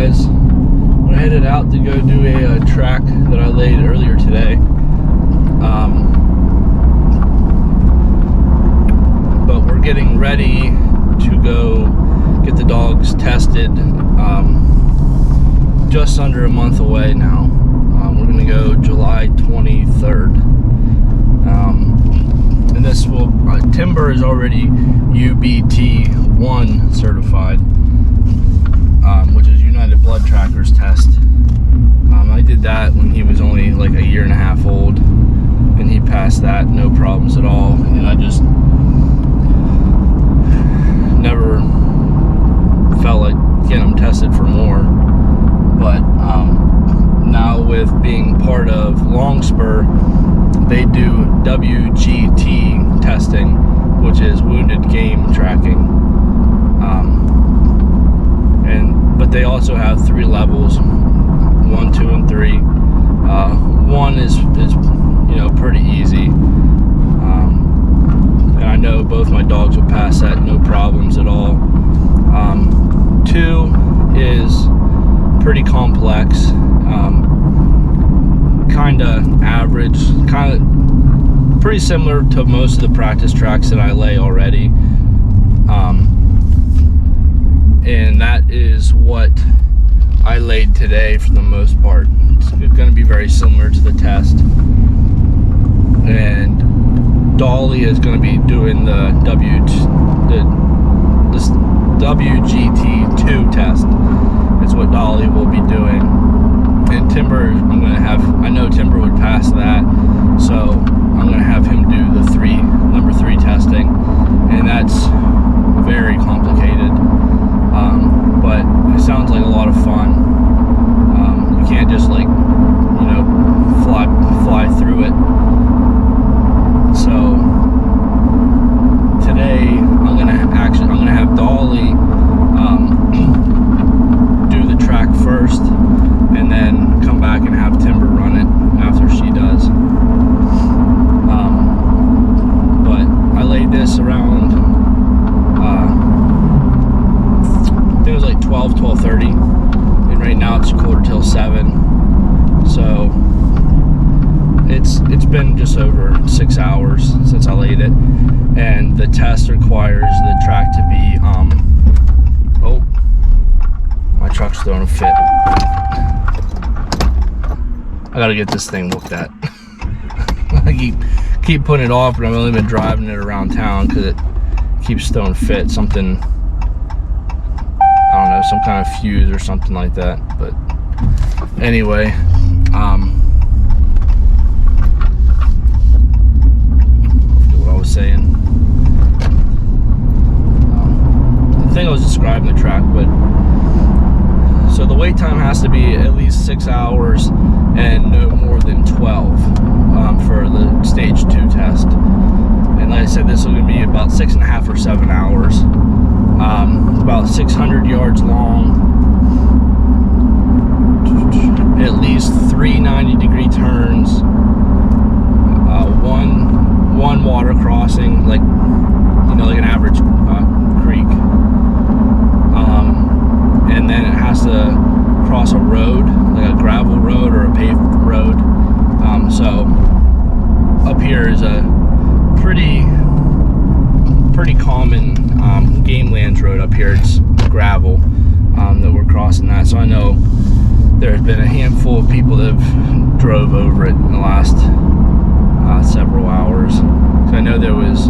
guys. I headed out to go do a track that I laid earlier today. But we're getting ready to go get the dogs tested. Just under a month away now. We're going to go July 23rd. And this will, Timber is already UBT1 certified, which is United Blood Trackers test. I did that when he was only like a year and a half old, and he passed that, no problems at all. And I just never felt like getting him tested for more. But now with being part of Longspur, they do WGT testing, which is wounded game tracking. But they also have 3 levels, 1, 2, and 3. 1 is pretty easy. And I know both my dogs will pass that, no problems at all. 2 is pretty complex, kind of average, kind of pretty similar to most of the practice tracks that I lay already. And that is what I laid today for the most part. It's going to be very similar to the test. And Dolly is going to be doing the WGT2 test. It's what Dolly will be doing. And Timber, I know Timber would pass that, so I'm going to have him do the number 3 testing. And that's very complicated. But it sounds like a lot of fun. You can't just fly through it. So today I'm gonna have Dolly do the track first, and then come back and have Timber run it after she does. But I laid this around I think it was like 12:30, and right now it's 6:45. So it's been just over 6 hours since I laid it, and the test requires the track to be oh, my truck's throwing a fit. I gotta get this thing looked at. I keep putting it off, but I've only been driving it around town because it keeps throwing fit. Something, I don't know, some kind of fuse or something like that. But anyway, what I was saying. I think I was describing the track, but so the wait time has to be at least 6 hours and no more than 12 for the stage 2 test. And like I said, this is going to be about 6.5 or 7 hours. About 600 yards long, at least 3 90-degree turns, one water crossing, like an average creek, and then it has to cross a road, like a gravel road or a paved road. So up here is a pretty common game lands road up here. It's gravel that we're crossing that. So I know there's been a handful of people that have drove over it in the last several hours. So I know there was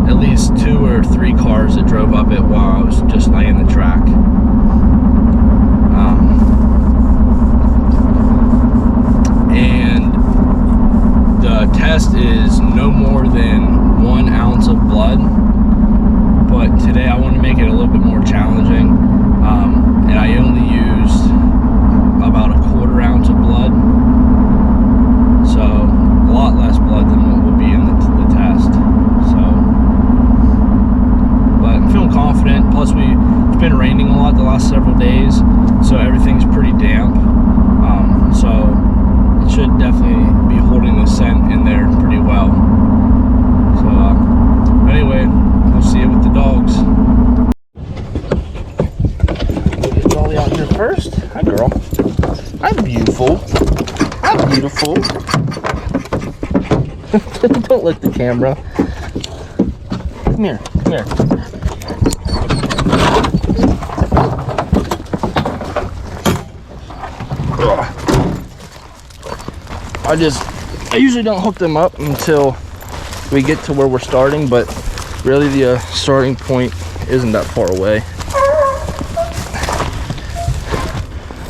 at least 2 or 3 cars that drove up it while I was just laying the track. And the test is no more than 1 ounce of blood. But today I want to make it a little bit more challenging, and I only used about a 1/4 ounce of blood, so a lot less blood than what will be in the test. So, but I'm feeling confident. Plus, it's been raining a lot the last several days, so everything's pretty damp. So it should definitely be holding the scent in there pretty well. So anyway, we'll see you with the dogs. Dolly out here first. Hi, girl. Hi, beautiful. Hi, beautiful. Don't lick the camera. Come here. Come here. I usually don't hook them up until we get to where we're starting, but really the starting point isn't that far away.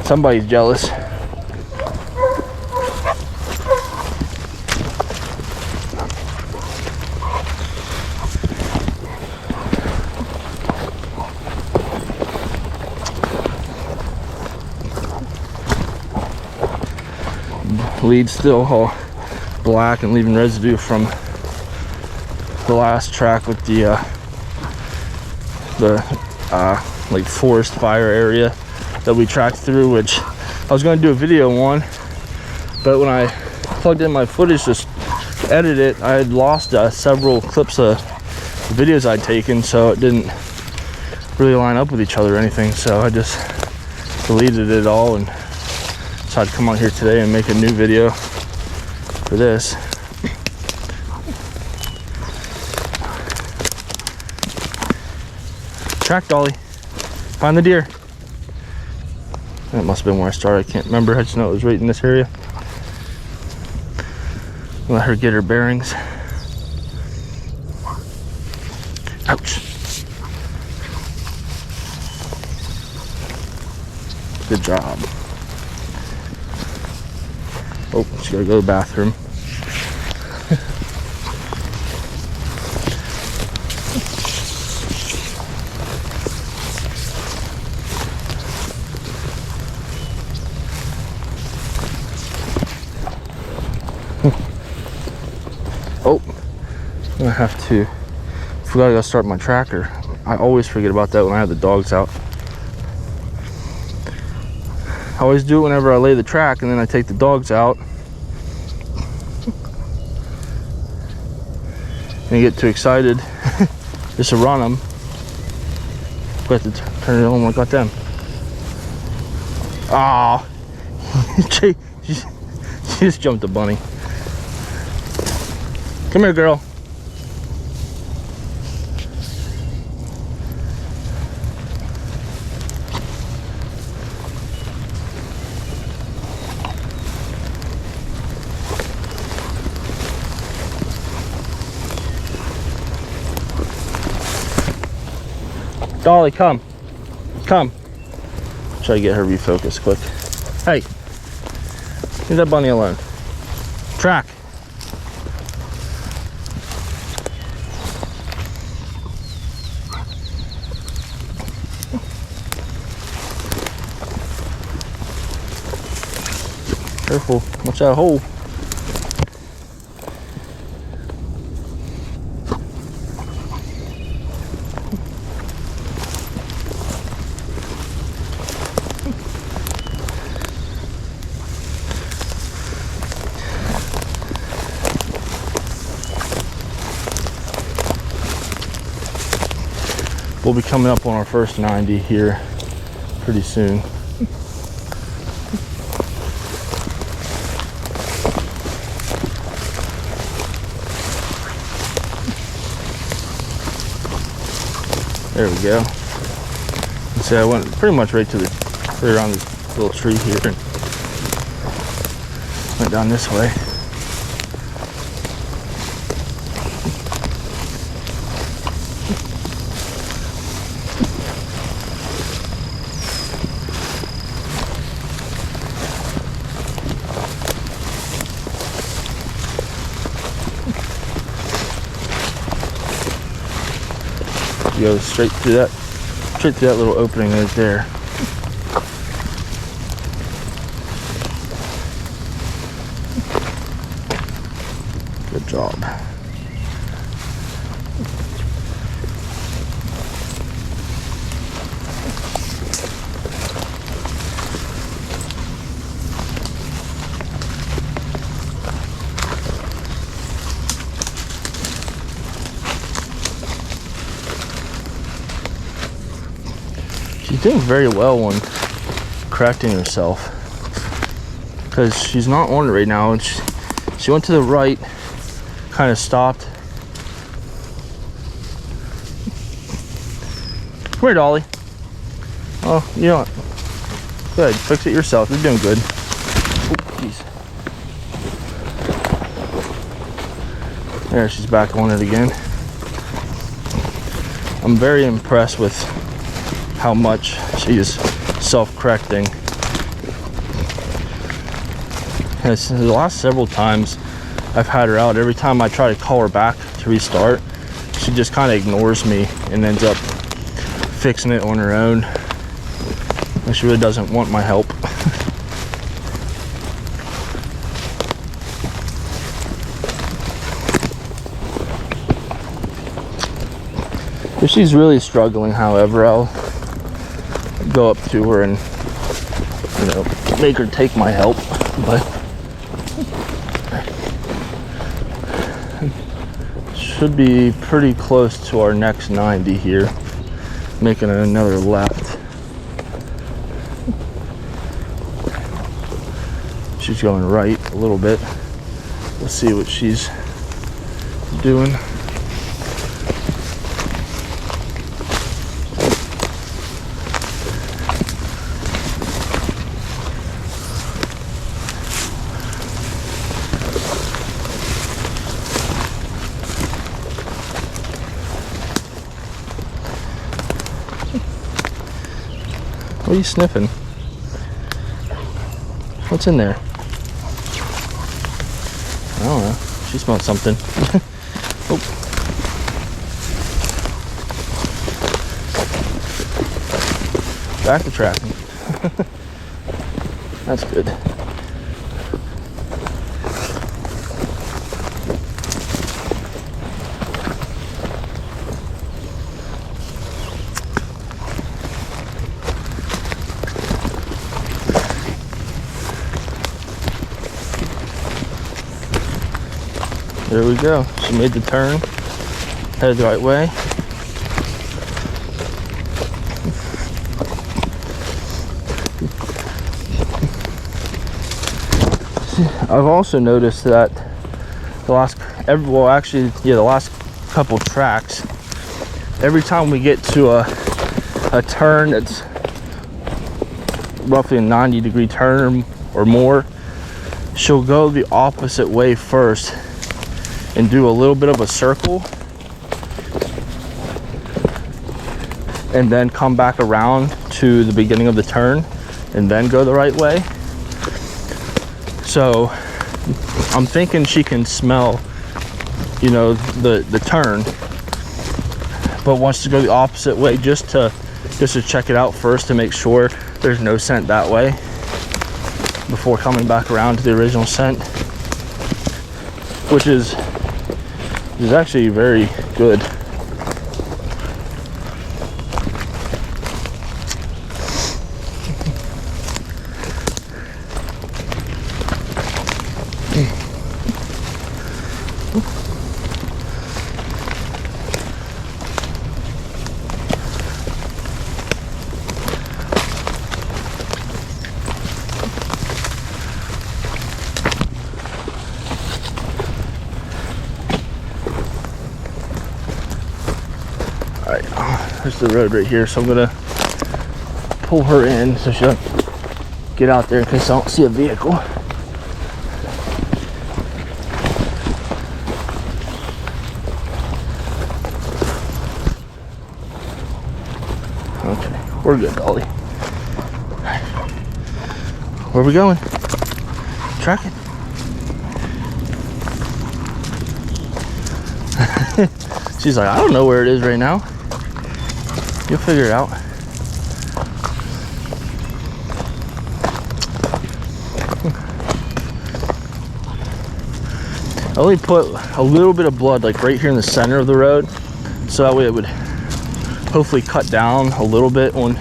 Somebody's jealous. Lead's still all black and leaving residue from the last track with the like forest fire area that we tracked through, which I was going to do a video on, but when I plugged in my footage to edit it, I had lost several clips of videos I'd taken, so it didn't really line up with each other or anything, so I just deleted it all and decided to come out here today and make a new video for this. Track, Dolly. Find the deer. That must have been where I started. I can't remember. I just know it was right in this area. Let her get her bearings. Ouch. Good job. Oh, she's gotta go to the bathroom. Oh, I'm gonna have to, forgot to go start my tracker. I always forget about that when I have the dogs out. I always do it whenever I lay the track and then I take the dogs out. And you get too excited just to run them. But I have to turn it on when I got them. Ah, she just jumped a bunny. Come here, girl. Dolly, come. Come. Try to get her refocused quick. Hey, leave that bunny alone. Track. Careful, watch that hole. We'll be coming up on our first 90 here pretty soon. There we go. So I went pretty much right around this little tree here and went down this way. Go straight through that little opening right there. Good job. She's doing very well on correcting herself, because she's not on it right now. And she went to the right, kind of stopped. Come here, Dolly. Oh, you know what? Good, fix it yourself. You're doing good. Oh, jeez. There, she's back on it again. I'm very impressed with how much she is self-correcting. The last several times I've had her out, every time I try to call her back to restart, she just kind of ignores me and ends up fixing it on her own. And she really doesn't want my help. If she's really struggling, however, I'll go up to her and, you know, make her take my help. But should be pretty close to our next 90 here, making another left. She's going right a little bit. Let's see what she's doing. What are you sniffing? What's in there? I don't know. She smelled something. Oh. Back to tracking. That's good. There we go. She made the turn, headed the right way. I've also noticed that the last couple tracks, every time we get to a turn that's roughly a 90-degree turn or more, she'll go the opposite way first and do a little bit of a circle and then come back around to the beginning of the turn and then go the right way. So I'm thinking she can smell, you know, the turn, but wants to go the opposite way just to check it out first to make sure there's no scent that way before coming back around to the original scent, which is actually very good. There's the road right here, so I'm gonna pull her in so she doesn't get out there in case I don't see a vehicle. Okay, we're good, Dolly. Where are we going? Track it. She's like, I don't know where it is right now. You'll figure it out. I only put a little bit of blood like right here in the center of the road, so that way it would hopefully cut down a little bit on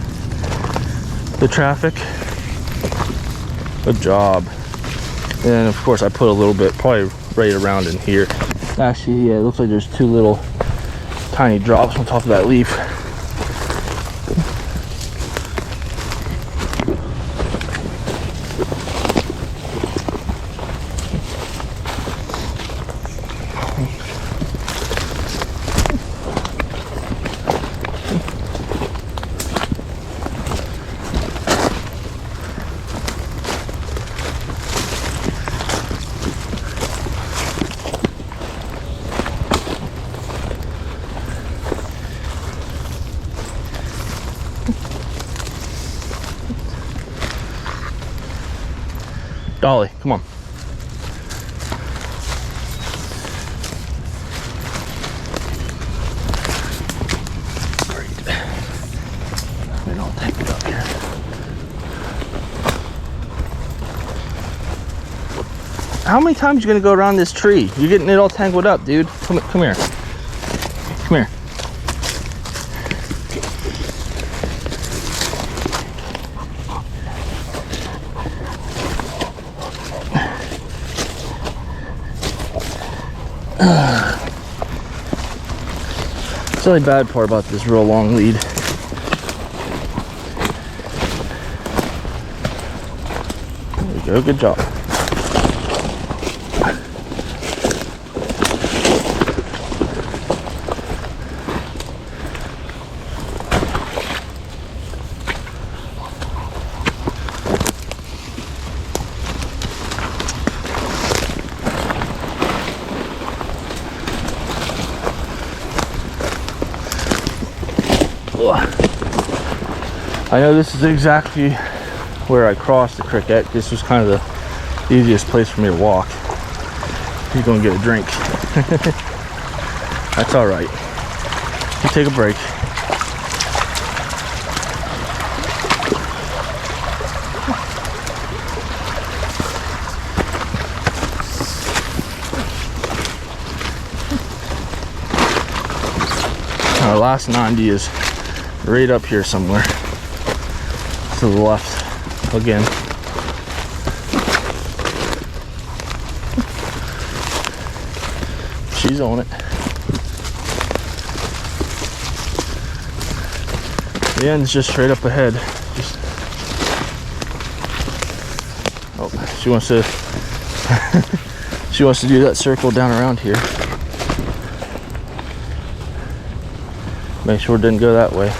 the traffic. Good job. And of course I put a little bit probably right around in here. Actually, yeah, it looks like there's two little tiny drops on top of that leaf. Dolly, come on. Great. We don't take it up here. How many times are you gonna go around this tree? You're getting it all tangled up, dude. Come here. Come here. It's the only bad part about this real long lead. There you go, good job. I know this is exactly where I crossed the creek at. This was kind of the easiest place for me to walk. He's gonna get a drink. That's all right. You take a break. Our last 90 is right up here somewhere. To the left again. She's on it. The end's just straight up ahead. Oh, she wants to she wants to do that circle down around here. Make sure it didn't go that way.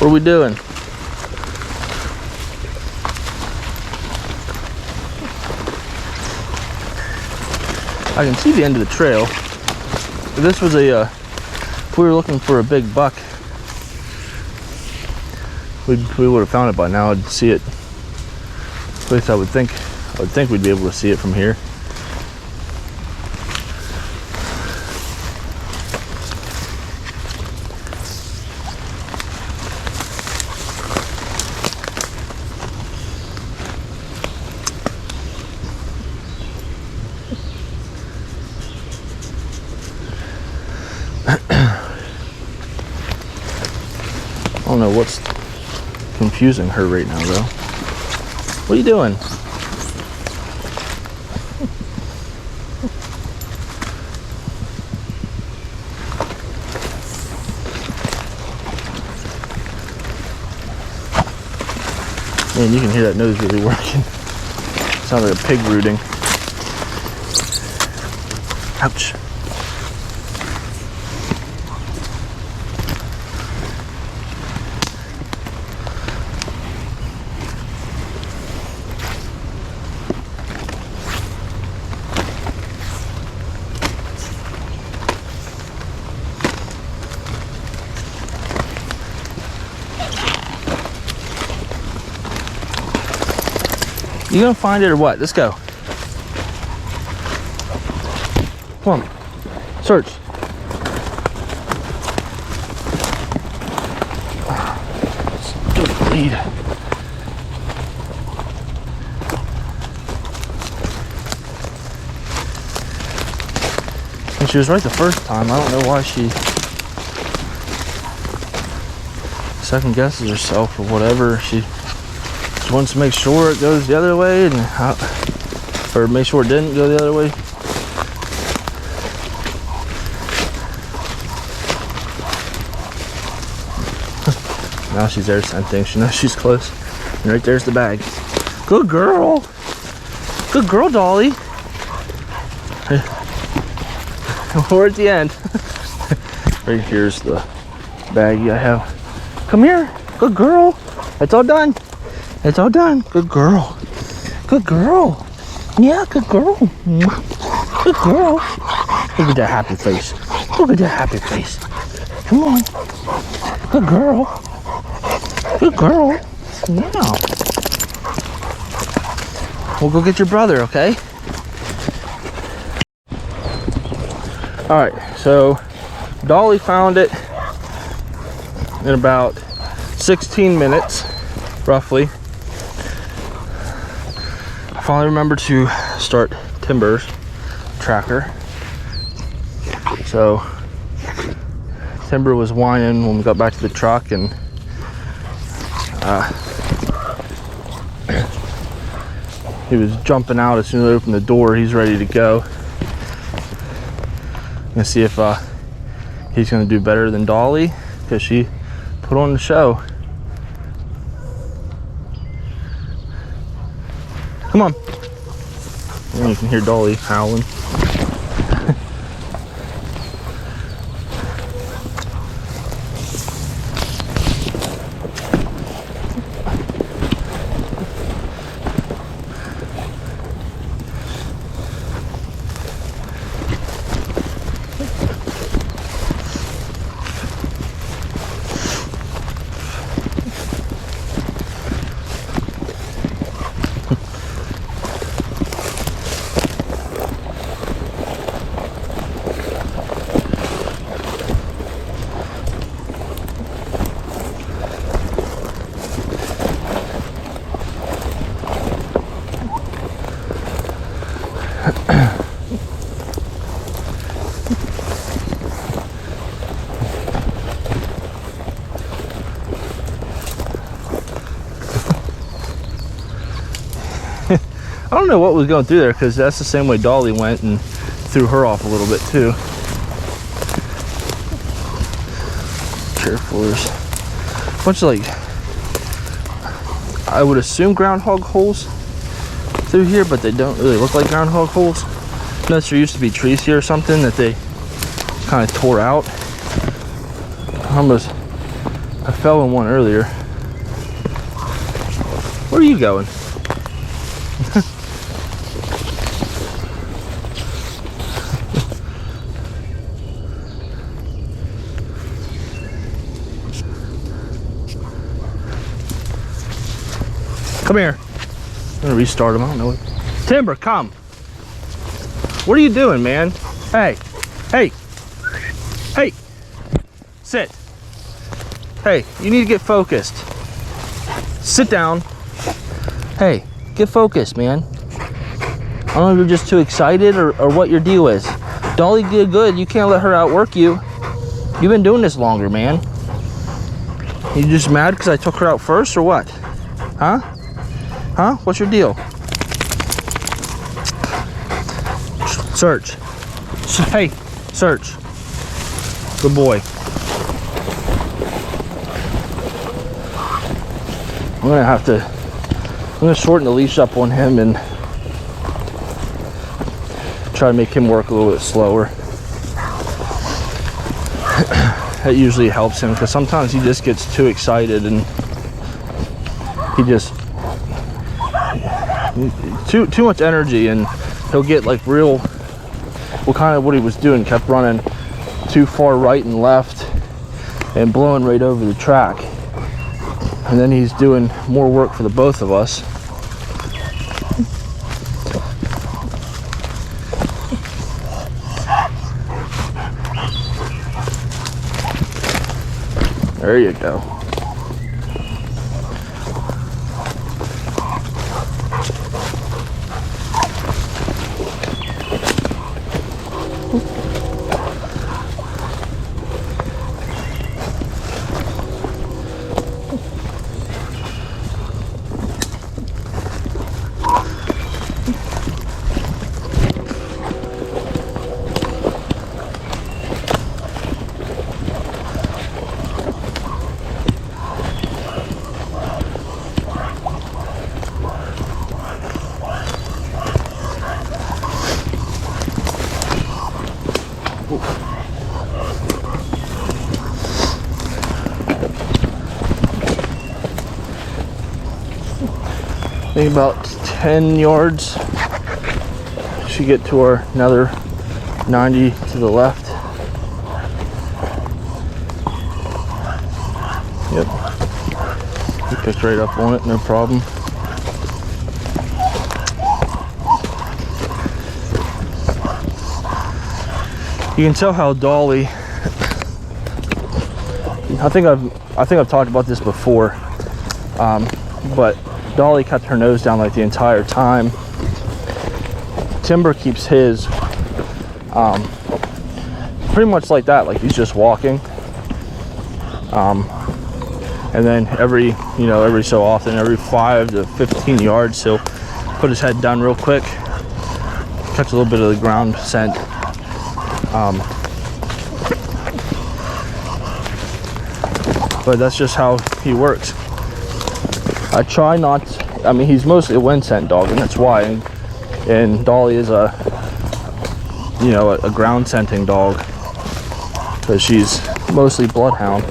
What are we doing? I can see the end of the trail. If this was if we were looking for a big buck, we would have found it by now. I'd see it. At least I would think we'd be able to see it from here. I don't know what's confusing her right now, though. What are you doing? Man, you can hear that nose really working. Sounds like a pig rooting. Ouch. You gonna find it or what? Let's go. Come on. Search. Good lead. And she was right the first time. I don't know why she second guesses herself or whatever. She wants to make sure it goes the other way, and or make sure it didn't go the other way. Now she's there scenting. She knows she's close. And right there's the bag. Good girl. Good girl, Dolly. We're at the end. Right here's the baggie I have. Come here. Good girl. It's all done. It's all done. Good girl. Good girl. Yeah, good girl. Good girl. Look at that happy face. Look at that happy face. Come on. Good girl. Good girl. Yeah. We'll go get your brother, okay? Alright, so Dolly found it in about 16 minutes, roughly. I finally remembered to start Timber's tracker. So Timber was whining when we got back to the truck, and he was jumping out as soon as I opened the door. He's ready to go. I'm gonna see if he's gonna do better than Dolly, because she put on the show. Come on. And you can hear Dolly howling. I don't know what was going through there, because that's the same way Dolly went and threw her off a little bit too. Careful, there's a bunch of, like, I would assume groundhog holes through here, but they don't really look like groundhog holes. Unless there used to be trees here or something that they kind of tore out. I fell in one earlier. Where are you going? Come here. I'm gonna restart him. I don't know what. Timber, come. What are you doing, man? Hey, hey, hey. Sit. Hey, you need to get focused. Sit down. Hey, get focused, man. I don't know if you're just too excited or what your deal is. Dolly did good. You can't let her outwork you. You've been doing this longer, man. You just mad because I took her out first or what? Huh? Huh? What's your deal? Search. Hey, search. Good boy. I'm gonna shorten the leash up on him and try to make him work a little bit slower. That usually helps him, because sometimes he just gets too excited and he just too much energy, and he'll get like real, well, kind of what he was doing, kept running too far right and left and blowing right over the track, and then he's doing more work for the both of us. There you go. think about 10 yards. Should get to our another 90 to the left. Yep. He picked right up on it, no problem. You can tell how Dolly, I think I've talked about this before, but Dolly kept her nose down like the entire time. Timber keeps his pretty much like that, like he's just walking. And then every so often, every 5 to 15 yards, he'll put his head down real quick, catch a little bit of the ground scent. But that's just how he works. I try not to, I mean, he's mostly a wind scent dog, and that's why. And Dolly is a ground scenting dog because she's mostly bloodhound.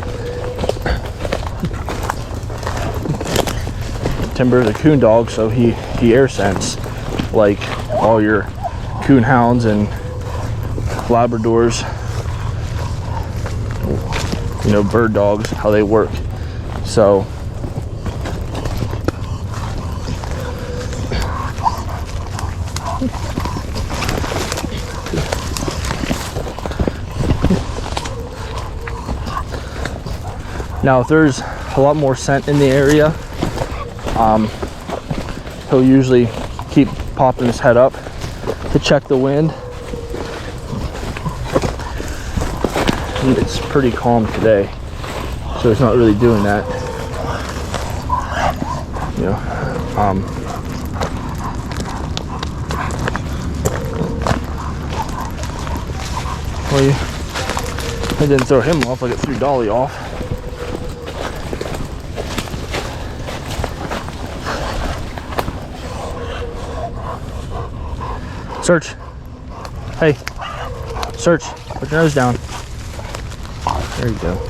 Timber is a coon dog, so he air scents like all your coon hounds and Labradors, bird dogs, how they work. So now if there's a lot more scent in the area, he'll usually keep popping his head up to check the wind. And it's pretty calm today, so it's not really doing that. Well, I didn't throw him off like it threw Dolly off. Search. Hey, Search. Put your nose down. There you go.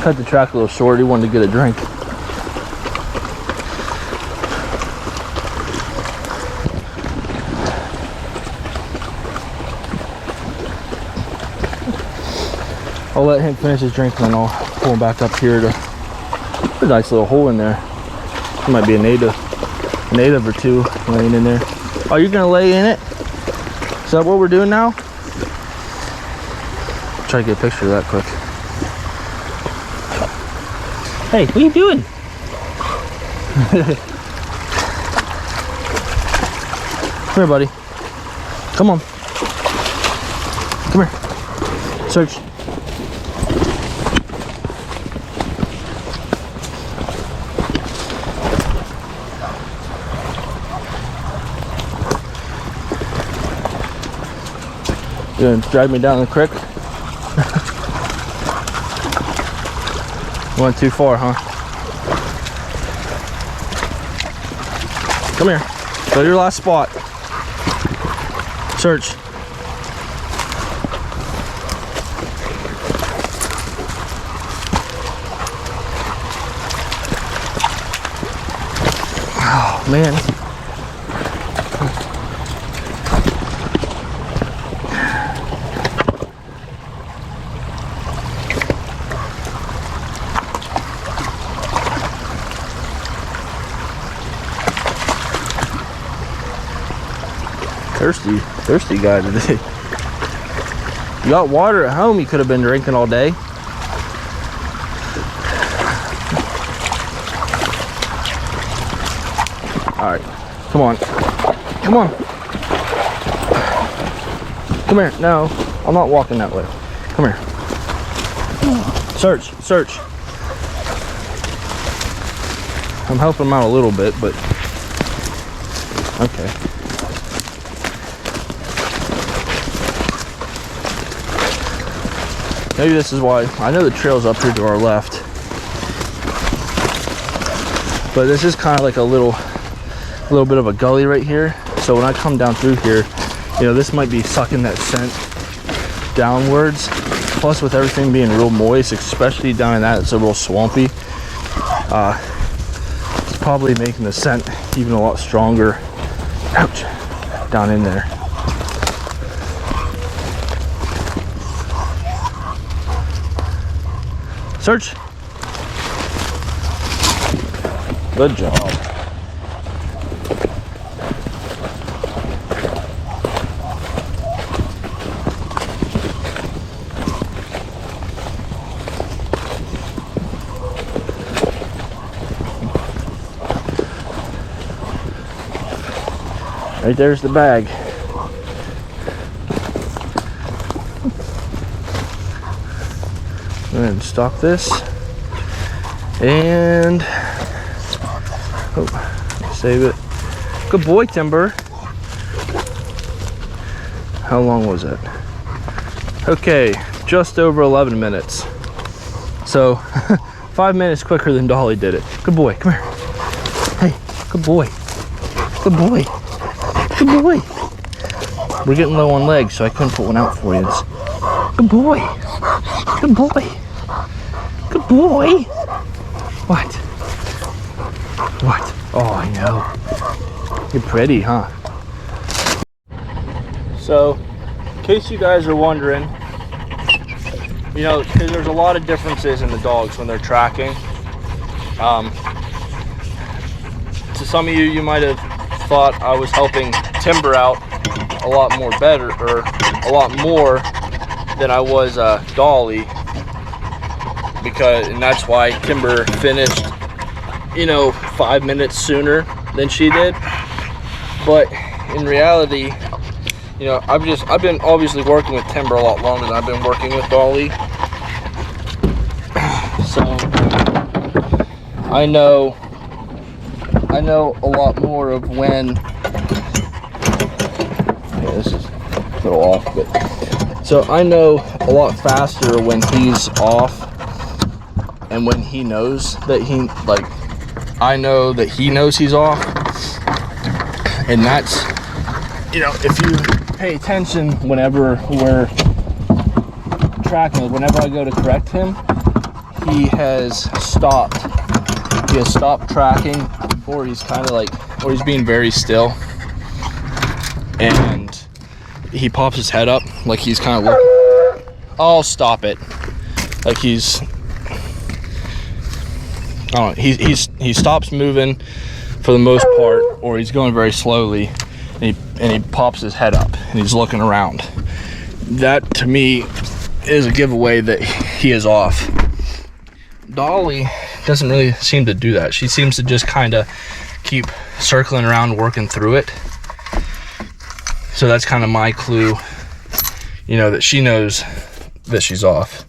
Cut the track a little short. He wanted to get a drink. I'll let him finish his drink and then I'll pull him back up here. There's a nice little hole in there. There might be a native or two laying in there. Oh, you're gonna lay in it? Is that what we're doing now? Try to get a picture of that quick. Hey, what are you doing? Come here, buddy. Come on. Come here. Search. You gonna drag me down the creek? Went too far, huh? Come here. Go to your last spot. Search. Oh, man. Thirsty guy today. You got water at home you could have been drinking all day. All right, come on. Come on. Come here. No, I'm not walking that way. Come here. Search. I'm helping him out a little bit, but okay. Maybe this is why. I know the trail's up here to our left, but this is kind of like a little bit of a gully right here. So when I come down through here, you know, this might be sucking that scent downwards. Plus with everything being real moist, especially down in that, it's a real swampy. It's probably making the scent even a lot stronger. Ouch, down in there. Search. Good job. Right there's the bag. Go ahead and stock this. And save it. Good boy, Timber. How long was it? Okay, just over 11 minutes. So 5 minutes quicker than Dolly did it. Good boy, come here. Hey, good boy. Good boy. Good boy. We're getting low on legs, so I couldn't put one out for you. Good boy. Good boy. Good boy. What? What? Oh, I know. You're pretty, huh? So, in case you guys are wondering, you know, because there's a lot of differences in the dogs when they're tracking. To some of you, you might have thought I was helping Timber out a lot more than I was Dolly, and that's why Timber finished, you know, 5 minutes sooner than she did. But in reality, you know, I've been obviously working with Timber a lot longer than I've been working with Dolly. So I know a lot more of when, yeah, this is a little off, but so I know a lot faster when he's off and when he knows that I know that he knows he's off. And that's, you know, if you pay attention whenever we're tracking, whenever I go to correct him, he has stopped tracking, or he's kind of like, or he's being very still, and he pops his head up like he's kind of looking. Oh, stop it. Like he's, I don't know, he stops moving for the most part, or he's going very slowly, and he pops his head up and he's looking around. That to me is a giveaway that he is off. Dolly doesn't really seem to do that. She seems to just kind of keep circling around, working through it. So that's kind of my clue, you know, that she knows that she's off.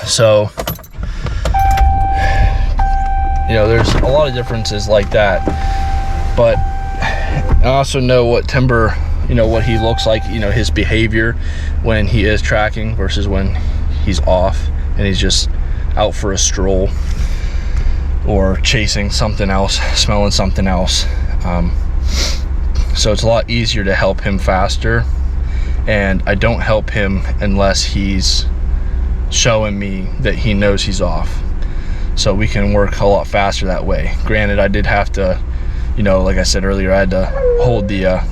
So, you know, there's a lot of differences like that. But I also know what Timber, you know, what he looks like, you know, his behavior when he is tracking versus when he's off and he's just out for a stroll or chasing something else, smelling something else. So it's a lot easier to help him faster, and I don't help him unless he's showing me that he knows he's off. So we can work a lot faster that way. Granted, I did have to, you know, like I said earlier, I had to hold the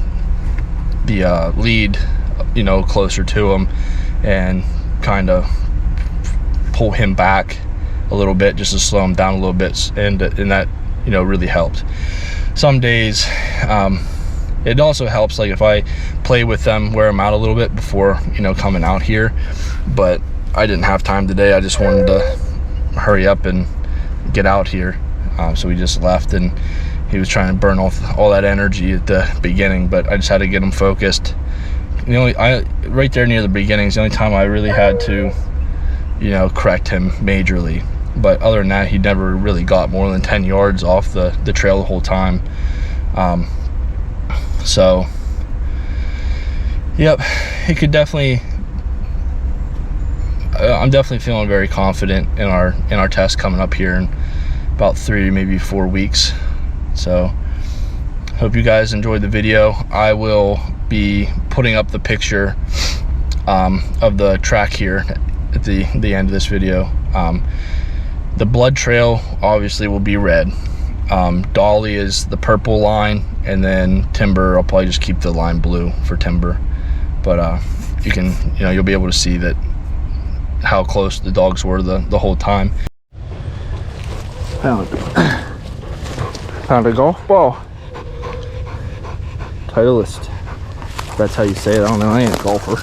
lead, you know, closer to him and kind of pull him back a little bit just to slow him down a little bit, and that, you know, really helped. Some days It also helps, like, if I play with them, wear them out a little bit before, you know, coming out here. But I didn't have time today. I just wanted to hurry up and get out here. So we just left, and he was trying to burn off all that energy at the beginning, but I just had to get him focused. Right there near the beginning is the only time I really had to, you know, correct him majorly. But other than that, he never really got more than 10 yards off the trail the whole time. So, yep, he could definitely. I'm definitely feeling very confident in our test coming up here in about 3, maybe 4 weeks. So, hope you guys enjoyed the video. I will be putting up the picture of the track here at the end of this video. The blood trail obviously will be red. Dolly is the purple line, and then Timber, I'll probably just keep the line blue for Timber. But you'll be able to see that how close the dogs were the whole time. Found a golf ball. Titleist. That's how you say it. I don't know. I ain't a golfer.